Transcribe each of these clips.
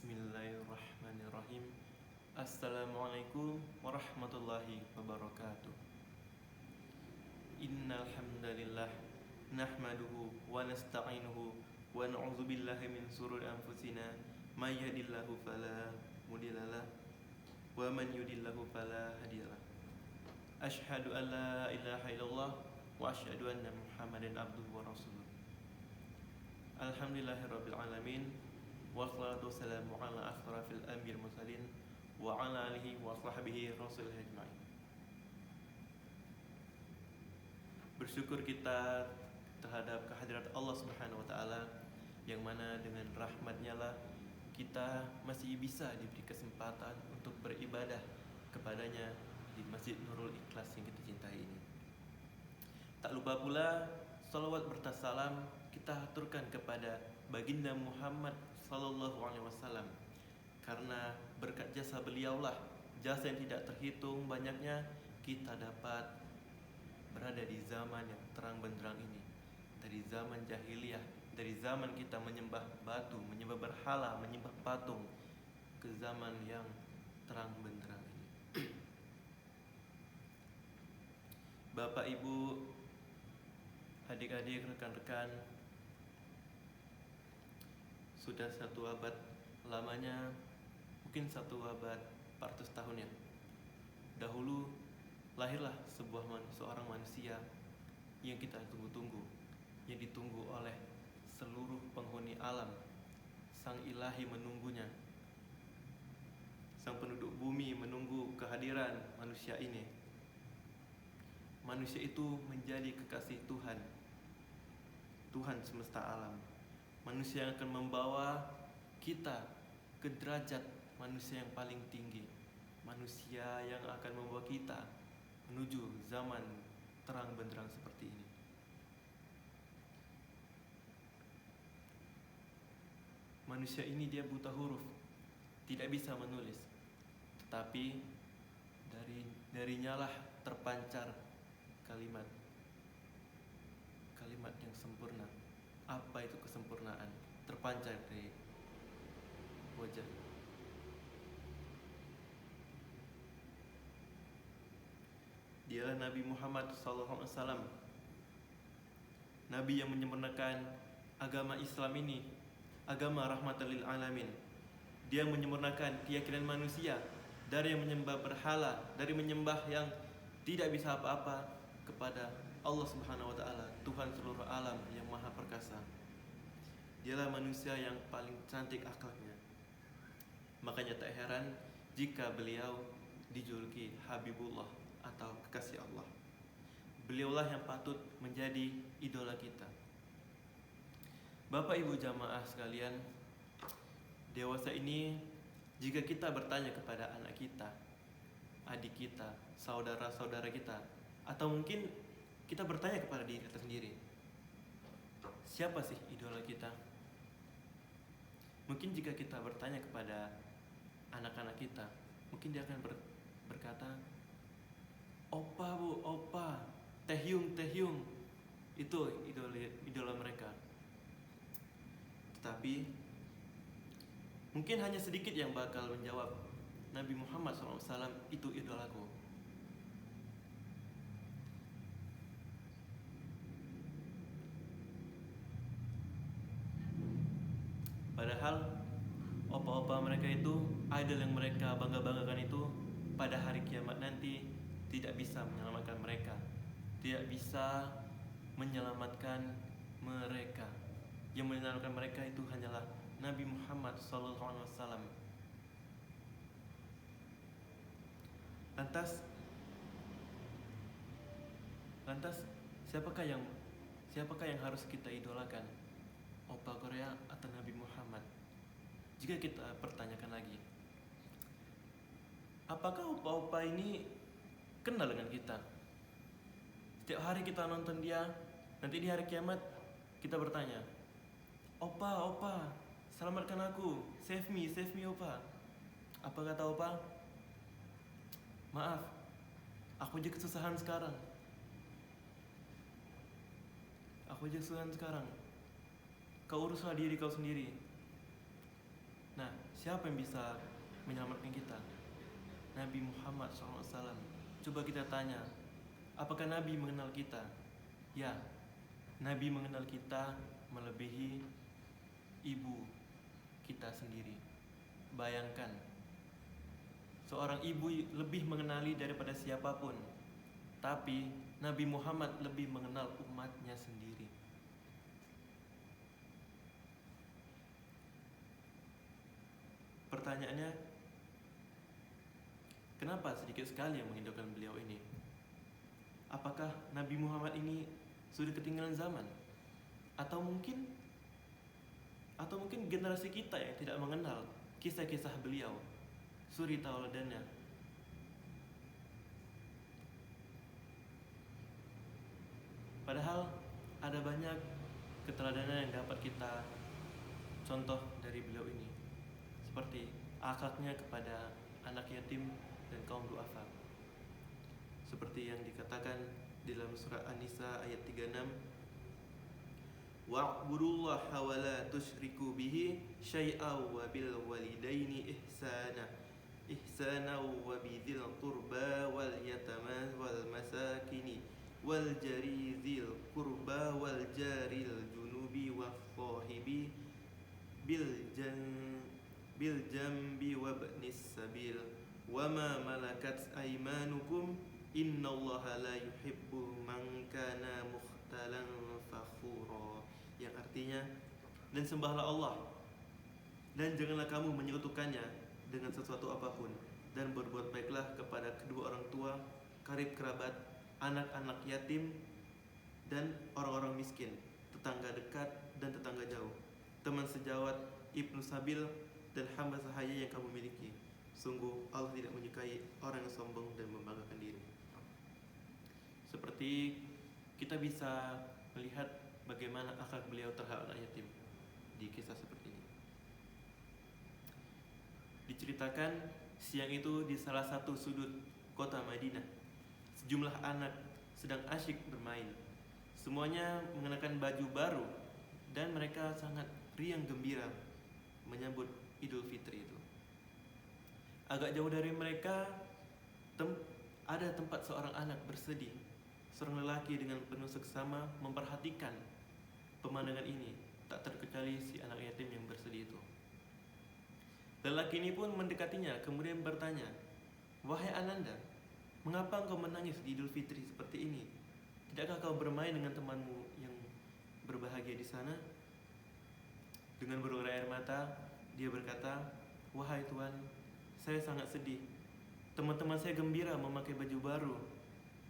Bismillahirrahmanirrahim. Assalamualaikum warahmatullahi wabarakatuh. Innal hamdalillah nahmaduhu wa nasta'inuhu wa na'udzu billahi min shururi anfusina may yahdihillahu fala mudhillalah wa man yudhlilhu fala hadiyalah. Asyhadu an la ilaha illallah wa asyhadu anna Muhammadan abduhu wa rasuluh. Alhamdulillahirabbil alamin. Wassalatu wassalamu ala asrafil anbiya'il mursalin wa ala alihi wa sahbihi rasulil ajmain. Bersyukur kita terhadap kehadirat Allah Subhanahu wa taala yang mana dengan rahmat-Nya lah kita masih bisa diberi kesempatan untuk beribadah kepadanya di Masjid Nurul Ikhlas yang kita cintai ini. Tak lupa pula salawat bertasalam kita haturkan kepada baginda Muhammad sallallahu alaihi wasallam, karena berkat jasa beliaulah, jasa yang tidak terhitung banyaknya, kita dapat berada di zaman yang terang benderang ini. Dari zaman jahiliyah, dari zaman kita menyembah batu, menyembah berhala, menyembah patung, ke zaman yang terang benderang ini. Bapak, Ibu, adik-adik, rekan-rekan, sudah satu abad lamanya, mungkin satu abad 400 tahun ya, dahulu lahirlah seorang manusia yang kita tunggu-tunggu, yang ditunggu oleh seluruh penghuni alam. Sang ilahi menunggunya, sang penduduk bumi menunggu kehadiran manusia ini. Manusia itu menjadi kekasih Tuhan, Tuhan semesta alam. Manusia yang akan membawa kita ke derajat manusia yang paling tinggi. Manusia yang akan membawa kita menuju zaman terang benderang seperti ini. Manusia ini dia buta huruf, tidak bisa menulis, tetapi darinya lah terpancar kalimat yang sempurna. Apa itu kesempurnaan? Terpancar dari wajah. Dialah Nabi Muhammad SAW, Nabi yang menyempurnakan agama Islam ini, agama rahmatan lil alamin. Dia menyempurnakan keyakinan manusia dari yang menyembah berhala, dari menyembah yang tidak bisa apa-apa, kepada Allah Subhanahu wa taala, Tuhan seluruh alam yang maha perkasa. Dialah manusia yang paling cantik akhlaknya. Makanya tak heran jika beliau dijuluki Habibullah atau kekasih Allah. Beliaulah yang patut menjadi idola kita. Bapak Ibu jamaah sekalian, dewasa ini jika kita bertanya kepada anak kita, adik kita, saudara-saudara kita, atau mungkin kita bertanya kepada diri kita sendiri, siapa sih idola kita? Mungkin jika kita bertanya kepada anak-anak kita, mungkin dia akan berkata, opa bu, opa, Taehyung, itu idola mereka. Tetapi mungkin hanya sedikit yang bakal menjawab, Nabi Muhammad SAW itu idolaku. Padahal opa-opa mereka itu, idol yang mereka bangga-banggakan itu, pada hari kiamat nanti tidak bisa menyelamatkan mereka, tidak bisa menyelamatkan mereka. Yang menyelamatkan mereka itu hanyalah Nabi Muhammad SAW. Lantas siapakah yang harus kita idolakan? Opa Korea atau Nabi Muhammad? Jika kita pertanyakan lagi, apakah opa-opa ini kenal dengan kita? Setiap hari kita nonton dia, nanti di hari kiamat kita bertanya, opa, selamatkan aku, save me opa. Apa kata opa? Maaf, aku aja kesusahan sekarang. Kau uruslah diri kau sendiri. Nah, siapa yang bisa menyelamatkan kita? Nabi Muhammad SAW. Coba kita tanya, apakah Nabi mengenal kita? Ya, Nabi mengenal kita melebihi ibu kita sendiri. Bayangkan, seorang ibu lebih mengenali daripada siapapun, tapi Nabi Muhammad lebih mengenal umatnya sendiri. Pertanyaannya, kenapa sedikit sekali yang menghidupkan beliau ini? Apakah Nabi Muhammad ini sudah ketinggalan zaman? Atau mungkin generasi kita yang tidak mengenal kisah-kisah beliau, suri tauladannya. Padahal ada banyak keteladanan yang dapat kita contoh dari beliau ini, seperti akhlaknya kepada anak yatim dan kaum duafa, seperti yang dikatakan dalam surah An-Nisa ayat 36, wa'budullaha wa la tusyriku bihi syai'an wa bil walidaini ihsana wa bidhil qurba wal yatama wal masakini wal jari dzil qurba wal jaril junubi was sahibi bil jambi wabnis sabil wa ma malakat aymanukum innallaha la yuhibbu man kana mukhtalan fakhura, yang artinya, dan sembahlah Allah dan janganlah kamu menyekutukannya dengan sesuatu apapun, dan berbuat baiklah kepada kedua orang tua, karib kerabat, anak-anak yatim, dan orang-orang miskin, tetangga dekat dan tetangga jauh, teman sejawat, ibnu sabil, dan hamba sahaya yang kamu miliki. Sungguh Allah tidak menyukai orang yang sombong dan membanggakan diri. Seperti kita bisa melihat bagaimana akhlak beliau terhadap anak yatim di kisah seperti ini. Diceritakan siang itu di salah satu sudut kota Madinah, sejumlah anak sedang asyik bermain. Semuanya mengenakan baju baru dan mereka sangat riang gembira menyambut Idul Fitri itu. Agak jauh dari mereka ada tempat seorang anak bersedih. Seorang lelaki dengan penuh seksama memperhatikan pemandangan ini, tak terkecuali si anak yatim yang bersedih itu. Lelaki ini pun mendekatinya, kemudian bertanya, "Wahai Ananda, mengapa engkau menangis di Idul Fitri seperti ini? Tidakkah kau bermain dengan temanmu yang berbahagia di sana?" Dengan berurai air mata, dia berkata, "Wahai Tuan, saya sangat sedih. Teman-teman saya gembira memakai baju baru,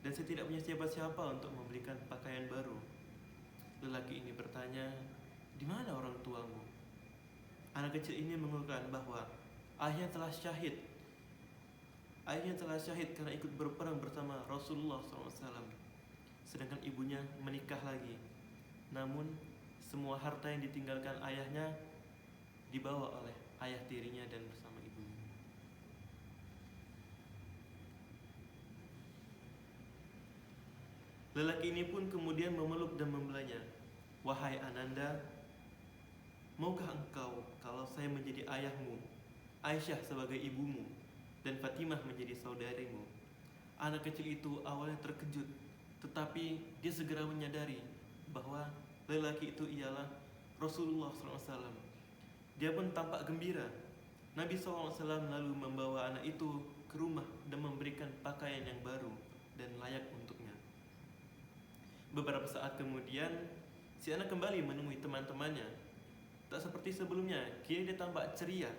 dan saya tidak punya siapa-siapa untuk membelikan pakaian baru." Lelaki ini bertanya, "Di mana orang tuamu?" Anak kecil ini mengeluhkan bahwa ayahnya telah syahid. Ayahnya telah syahid karena ikut berperang bersama Rasulullah SAW. Sedangkan ibunya menikah lagi. Namun semua harta yang ditinggalkan ayahnya dibawa oleh ayah tirinya dan bersama ibunya. Lelaki ini pun kemudian memeluk dan membelanya. "Wahai Ananda, maukah engkau kalau saya menjadi ayahmu, Aisyah sebagai ibumu, dan Fatimah menjadi saudarimu?" Anak kecil itu awalnya terkejut, tetapi dia segera menyadari bahwa lelaki itu ialah Rasulullah SAW. Dia pun tampak gembira. Nabi SAW lalu membawa anak itu ke rumah dan memberikan pakaian yang baru dan layak untuknya. Beberapa saat kemudian, si anak kembali menemui teman-temannya. Tak seperti sebelumnya, kini dia tampak ceria,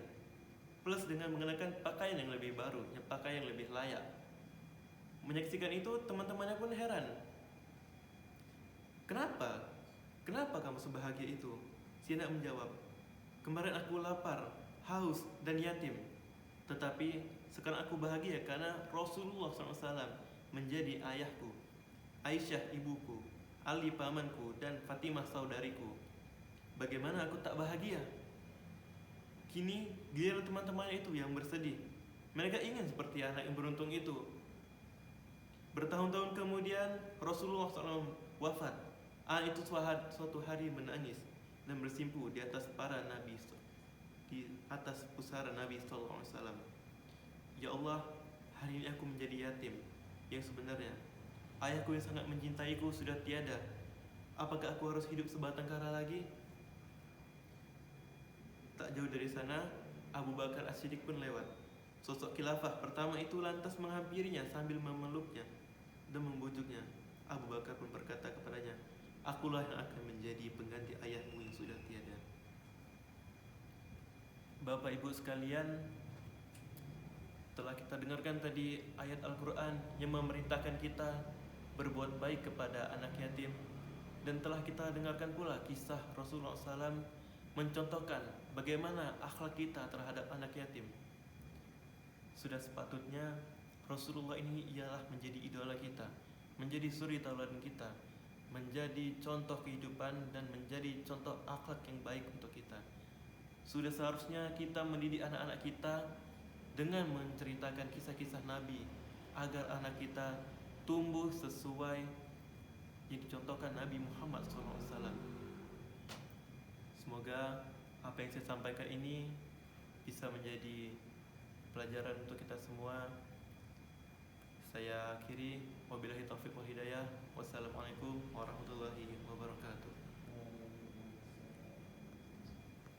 plus dengan mengenakan pakaian yang lebih baru, pakaian yang lebih layak. Menyaksikan itu, teman-temannya pun heran. Kenapa? Kenapa kamu sebahagia itu?" Si anak menjawab, "Kemarin aku lapar, haus, dan yatim. Tetapi sekarang aku bahagia karena Rasulullah SAW menjadi ayahku, Aisyah ibuku, Ali pamanku, dan Fatimah saudariku. Bagaimana aku tak bahagia?" Kini giliran teman-teman itu yang bersedih. Mereka ingin seperti anak yang beruntung itu. Bertahun-tahun kemudian Rasulullah SAW wafat. Anak itu suatu hari menangis dan bersimpu di atas para nabi. di atas pusara Nabi sallallahu alaihi wasallam. Ya Allah, hari ini aku menjadi yatim yang sebenarnya. Ayahku yang sangat mencintaiku sudah tiada. Apakah aku harus hidup sebatang kara lagi? Tak jauh dari sana, Abu Bakar As-Siddiq pun lewat. Sosok khilafah pertama itu lantas menghampirinya sambil memeluknya dan membujuknya. Abu Bakar pun berkata kepadanya, "Akulah yang akan menjadi pengganti ayahmu yang sudah tiada." Bapak Ibu sekalian, telah kita dengarkan tadi ayat Al-Quran yang memerintahkan kita berbuat baik kepada anak yatim. Dan telah kita dengarkan pula kisah Rasulullah SAW mencontohkan bagaimana akhlak kita terhadap anak yatim. Sudah sepatutnya Rasulullah ini ialah menjadi idola kita, menjadi suri tauladan kita, menjadi contoh kehidupan dan menjadi contoh akhlak yang baik untuk kita. Sudah seharusnya kita mendidik anak-anak kita dengan menceritakan kisah-kisah Nabi agar anak kita tumbuh sesuai yang dicontohkan Nabi Muhammad SAW. Semoga apa yang saya sampaikan ini bisa menjadi pelajaran untuk kita semua. Saya akhiri, wabillahi taufiq wal hidayah. Wassalamualaikum warahmatullahi wabarakatuh.